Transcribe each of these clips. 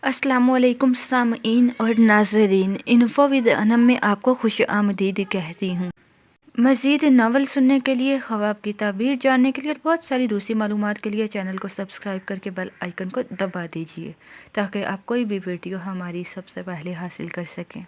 السلام علیکم سامعین اور ناظرین، انفو ود انم میں آپ کو خوش آمدید کہتی ہوں۔ مزید ناول سننے کے لیے، خواب کی تعبیر جاننے کے لیے اور بہت ساری دوسری معلومات کے لیے چینل کو سبسکرائب کر کے بیل آئیکن کو دبا دیجیے تاکہ آپ کوئی بھی ویڈیو ہماری سب سے پہلے حاصل کر سکیں۔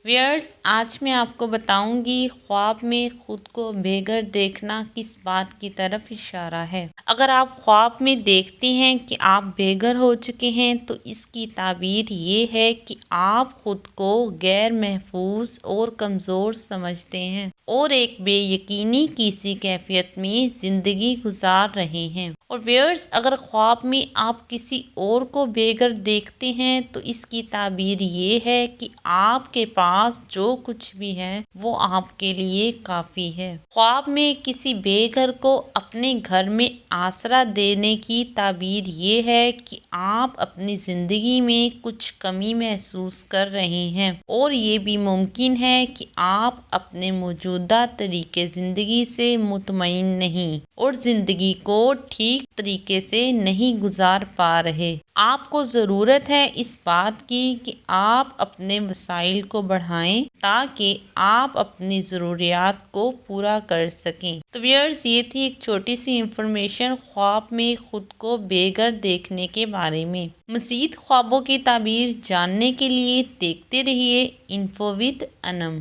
ویئرز، آج میں آپ کو بتاؤں گی خواب میں خود کو بے گھر دیکھنا کس بات کی طرف اشارہ ہے۔ اگر آپ خواب میں دیکھتے ہیں کہ آپ بے گھر ہو چکے ہیں تو اس کی تعبیر یہ ہے کہ آپ خود کو غیر محفوظ اور کمزور سمجھتے ہیں اور ایک بے یقینی کسی کیفیت میں زندگی گزار رہے ہیں۔ اور ویئرز، اگر خواب میں آپ کسی اور کو بے گھر دیکھتے ہیں تو اس کی تعبیر یہ ہے کہ آپ کے پاس جو کچھ بھی ہے وہ آپ کے لیے کافی ہے۔ خواب میں کسی بے گھر کو اپنے گھر میں آسرا دینے کی تعبیر یہ ہے کہ آپ اپنی زندگی میں کچھ کمی محسوس کر رہے ہیں اور یہ بھی ممکن ہے کہ آپ اپنے موجودہ طریقے زندگی سے مطمئن نہیں اور زندگی کو ٹھیک طریقے سے نہیں گزار پا رہے۔ آپ کو ضرورت ہے اس بات کی کہ آپ اپنے وسائل کو بڑھائیں تاکہ آپ اپنی ضروریات کو پورا کر سکیں۔ تو ویئرز، یہ تھی ایک چھوٹی سی انفارمیشن خواب میں خود کو بے گھر دیکھنے کے بارے میں۔ مزید خوابوں کی تعبیر جاننے کے لیے دیکھتے رہیے انفو ود انم۔